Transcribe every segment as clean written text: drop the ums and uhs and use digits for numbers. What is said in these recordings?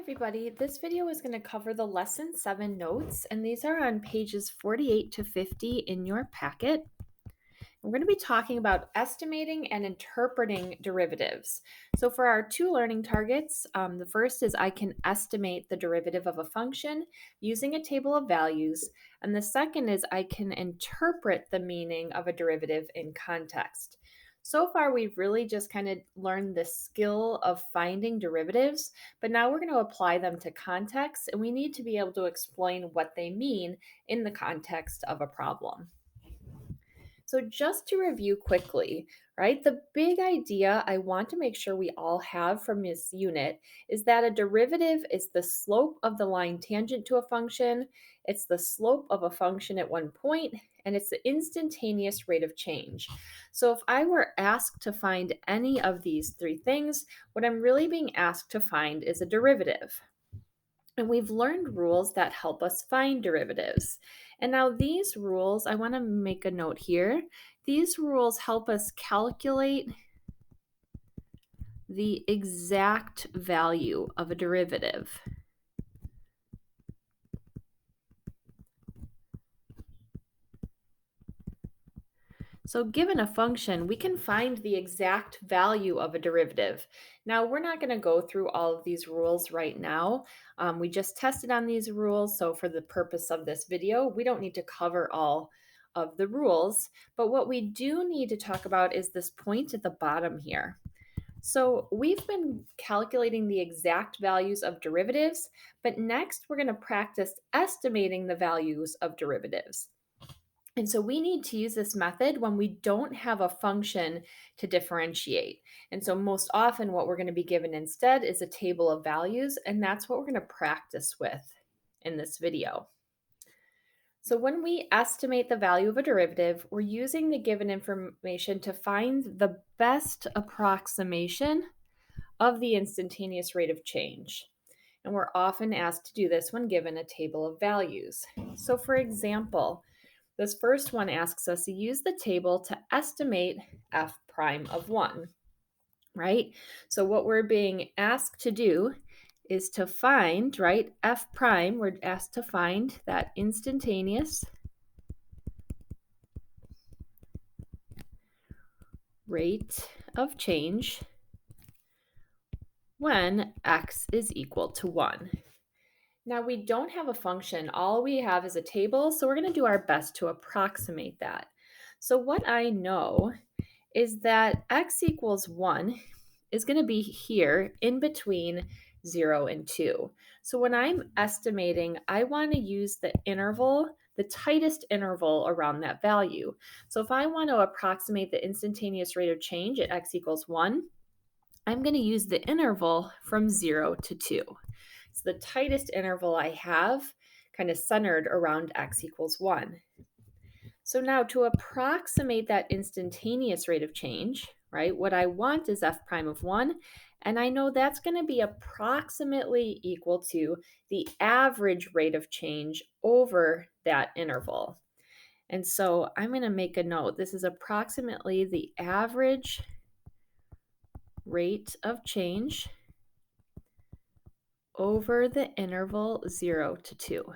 everybody. This video is going to cover the Lesson 7 notes, and these are on pages 48 to 50 in your packet. We're going to be talking about estimating and interpreting derivatives. So for our two learning targets, the first is I can estimate the derivative of a function using a table of values, and the second is I can interpret the meaning of a derivative in context. So far, we've really just kind of learned the skill of finding derivatives, but now we're going to apply them to context, and we need to be able to explain what they mean in the context of a problem. So, just to review quickly, right, the big idea I want to make sure we all have from this unit is that a derivative is the slope of the line tangent to a function, it's the slope of a function at one point, and it's the instantaneous rate of change. So, if I were asked to find any of these three things, what I'm really being asked to find is a derivative. And we've learned rules that help us find derivatives. And now these rules, I want to make a note here. These rules help us calculate the exact value of a derivative. So given a function, we can find the exact value of a derivative. Now, we're not going to go through all of these rules right now. We just tested on these rules, so for the purpose of this video, we don't need to cover all of the rules. But what we do need to talk about is this point at the bottom here. So we've been calculating the exact values of derivatives, but next we're going to practice estimating the values of derivatives. And so we need to use this method when we don't have a function to differentiate. And so most often what we're going to be given instead is a table of values, and that's what we're going to practice with in this video. So when we estimate the value of a derivative, we're using the given information to find the best approximation of the instantaneous rate of change. And we're often asked to do this when given a table of values. So for example, this first one asks us to use the table to estimate f prime of 1, right? So what we're being asked to do is to find, right, f prime, we're asked to find that instantaneous rate of change when x is equal to 1. Now we don't have a function, all we have is a table, so we're going to do our best to approximate that. So what I know is that x equals 1 is going to be here in between 0 and 2. So when I'm estimating, I want to use the interval, the tightest interval around that value. So if I want to approximate the instantaneous rate of change at x equals 1, I'm going to use the interval from 0 to 2. It's the tightest interval I have, kind of centered around x equals 1. So now to approximate that instantaneous rate of change, right, what I want is f prime of 1, and I know that's going to be approximately equal to the average rate of change over that interval. And so I'm going to make a note. This is approximately the average rate of change over the interval 0 to 2.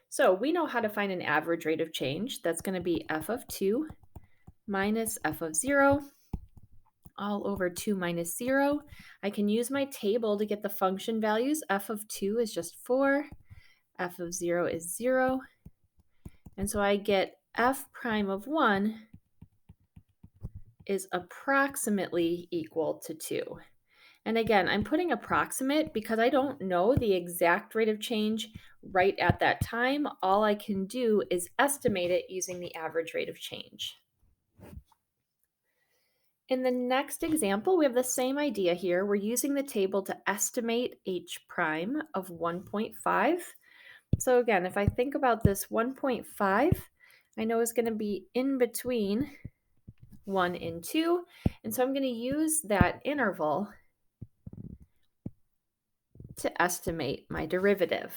So we know how to find an average rate of change. That's going to be f of 2 minus f of 0 all over 2 minus 0. I can use my table to get the function values. F of 2 is just 4. F of 0 is 0. And so I get f prime of 1 is approximately equal to 2. And again, I'm putting approximate because I don't know the exact rate of change right at that time. All I can do is estimate it using the average rate of change. In the next example, we have the same idea here. We're using the table to estimate h prime of 1.5. So again, if I think about this 1.5, I know is going to be in between 1 and 2. And so I'm going to use that interval to estimate my derivative.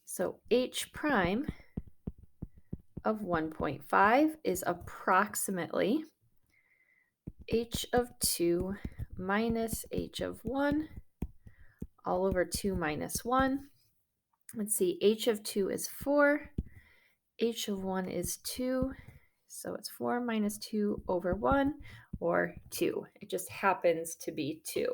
So h prime of 1.5 is approximately h of 2 minus h of 1 all over 2 minus 1. Let's see, h of 2 is 4, h of 1 is 2, so it's 4 minus 2 over 1, or 2. It just happens to be 2.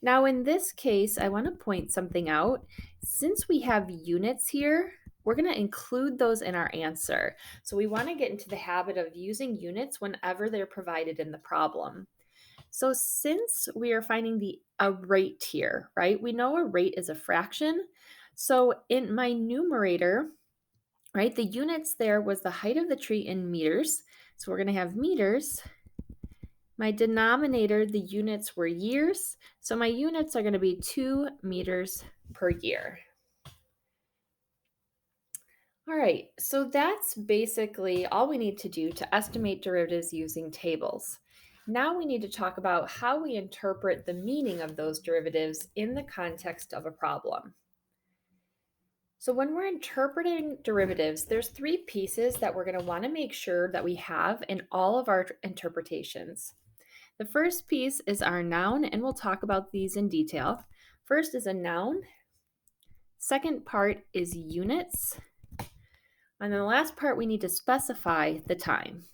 Now in this case, I want to point something out. Since we have units here, we're going to include those in our answer. So we want to get into the habit of using units whenever they're provided in the problem. So since we are finding a rate here, right? We know a rate is a fraction. So in my numerator, right, the units there was the height of the tree in meters. So we're going to have meters. My denominator, the units were years. So my units are going to be 2 meters per year. All right, so that's basically all we need to do to estimate derivatives using tables. Now we need to talk about how we interpret the meaning of those derivatives in the context of a problem. So when we're interpreting derivatives, there's 3 pieces that we're going to want to make sure that we have in all of our interpretations. The first piece is our noun, and we'll talk about these in detail. First is a noun. Second part is units. And then the last part, we need to specify the time.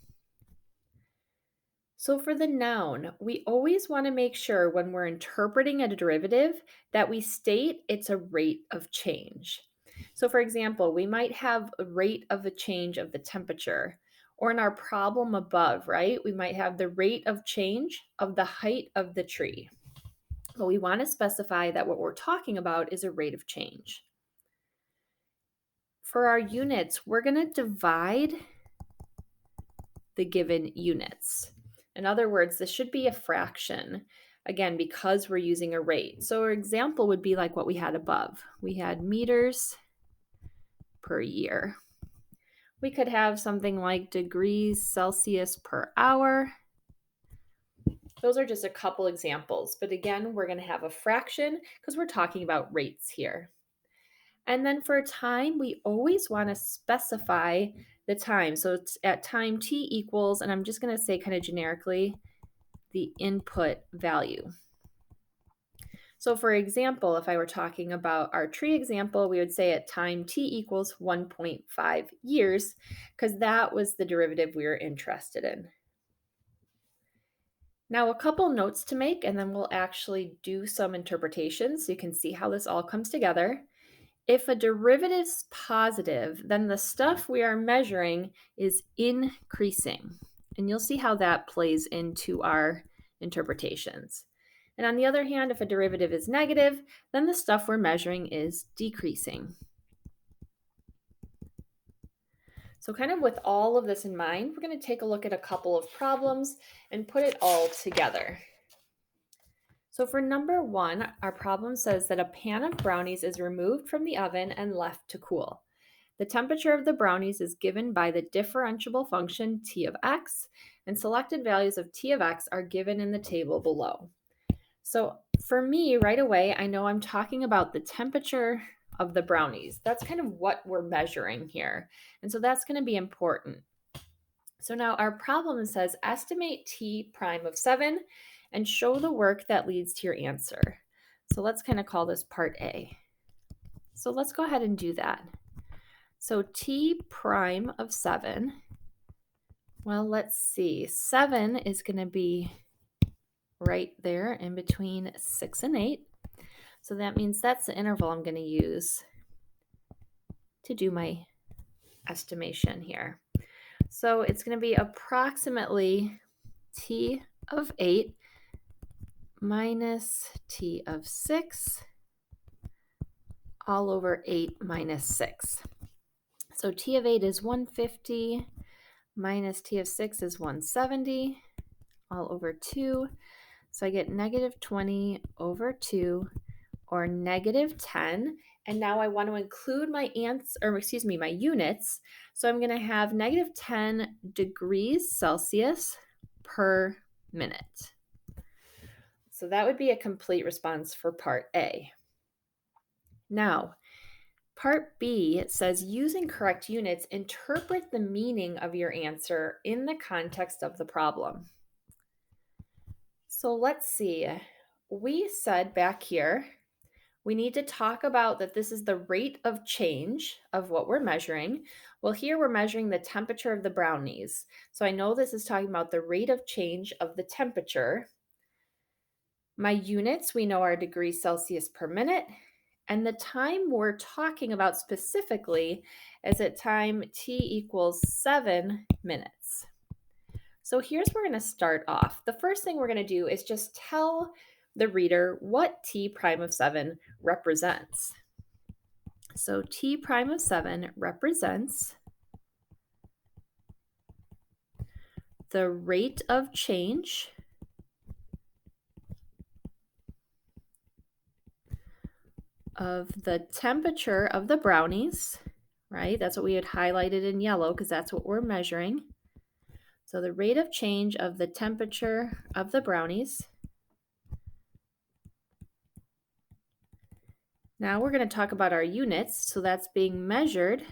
So for the noun, we always want to make sure when we're interpreting a derivative that we state it's a rate of change. So for example, we might have a rate of a change of the temperature, or in our problem above, right, we might have the rate of change of the height of the tree. But we want to specify that what we're talking about is a rate of change. For our units, we're going to divide the given units. In other words, this should be a fraction, again, because we're using a rate. So our example would be like what we had above. We had meters per year. We could have something like degrees Celsius per hour. Those are just a couple examples, but again, we're going to have a fraction because we're talking about rates here. And then for time, we always want to specify the time. So it's at time t equals, and I'm just going to say kind of generically, the input value. So for example, if I were talking about our tree example, we would say at time t equals 1.5 years, because that was the derivative we were interested in. Now, a couple notes to make, and then we'll actually do some interpretations so you can see how this all comes together. If a derivative's positive, then the stuff we are measuring is increasing. And you'll see how that plays into our interpretations. And on the other hand, if a derivative is negative, then the stuff we're measuring is decreasing. So kind of with all of this in mind, we're going to take a look at a couple of problems and put it all together. So for number 1, our problem says that a pan of brownies is removed from the oven and left to cool. The temperature of the brownies is given by the differentiable function t of x, and selected values of t of x are given in the table below. So for me, right away, I know I'm talking about the temperature of the brownies. That's kind of what we're measuring here. And so that's going to be important. So now our problem says estimate t prime of 7 and show the work that leads to your answer. So let's kind of call this part A. So let's go ahead and do that. So t prime of 7, well, let's see. 7 is going to be right there in between 6 and 8. So that means that's the interval I'm going to use to do my estimation here. So it's going to be approximately t of 8 minus t of 6 all over 8 minus 6. So t of 8 is 150 minus t of 6 is 170 all over 2. So I get negative 20 over 2, or negative 10. And now I want to include my my units. So I'm going to have negative 10 degrees Celsius per minute. So that would be a complete response for part A. Now, part B, it says using correct units, interpret the meaning of your answer in the context of the problem. So let's see. We said back here, We need to talk about that this is the rate of change of what we're measuring. Well, here we're measuring the temperature of the brownies. So I know this is talking about the rate of change of the temperature. My units, we know, are degrees Celsius per minute. And the time we're talking about specifically is at time t equals 7 minutes. So here's where we're going to start off. The first thing we're going to do is just tell the reader what t prime of 7 represents. So t prime of 7 represents the rate of change of the temperature of the brownies, right? That's what we had highlighted in yellow because that's what we're measuring. So the rate of change of the temperature of the brownies. Now we're going to talk about our units. So that's being measured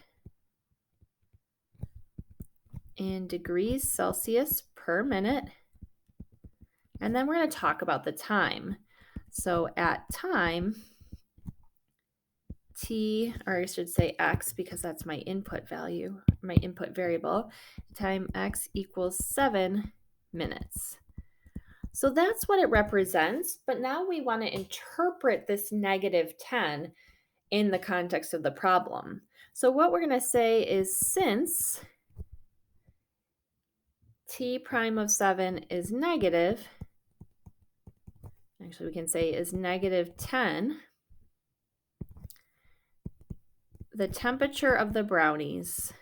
in degrees Celsius per minute. And then we're going to talk about the time. So at time t, or I should say x because that's my input value, my input variable, time x equals 7 minutes. So that's what it represents, but now we want to interpret this -10 in the context of the problem. So what we're going to say is since t prime of 7 is negative, actually we can say is -10, the temperature of the brownies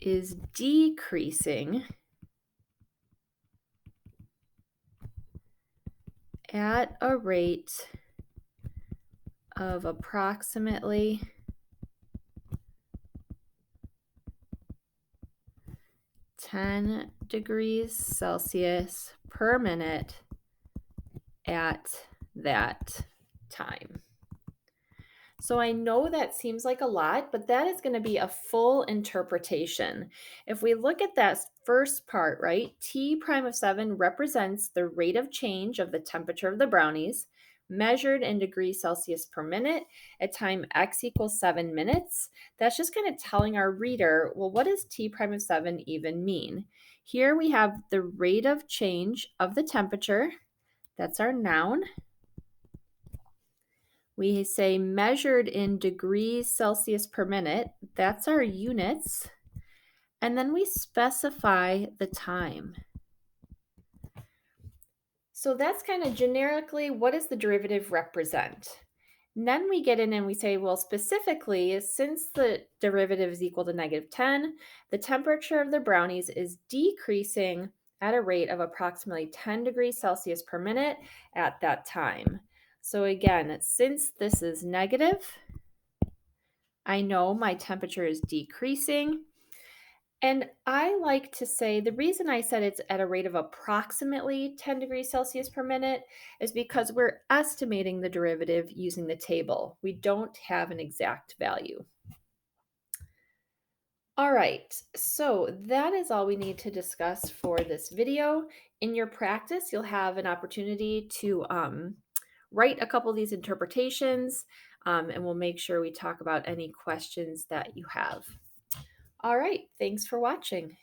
is decreasing at a rate of approximately 10 degrees Celsius per minute at that time. So I know that seems like a lot, but that is going to be a full interpretation. If we look at that first part, right, t prime of 7 represents the rate of change of the temperature of the brownies measured in degrees Celsius per minute at time x equals 7 minutes. That's just kind of telling our reader, well, what does t prime of 7 even mean? Here we have the rate of change of the temperature. That's our noun. We say measured in degrees Celsius per minute. That's our units. And then we specify the time. So that's kind of generically, what does the derivative represent? And then we get in and we say, well, specifically, since the derivative is equal to -10, the temperature of the brownies is decreasing at a rate of approximately 10 degrees Celsius per minute at that time. So again, since this is negative, I know my temperature is decreasing. And I like to say the reason I said it's at a rate of approximately 10 degrees Celsius per minute is because we're estimating the derivative using the table. We don't have an exact value. All right, so that is all we need to discuss for this video. In your practice, you'll have an opportunity to write a couple of these interpretations, and we'll make sure we talk about any questions that you have. All right, thanks for watching.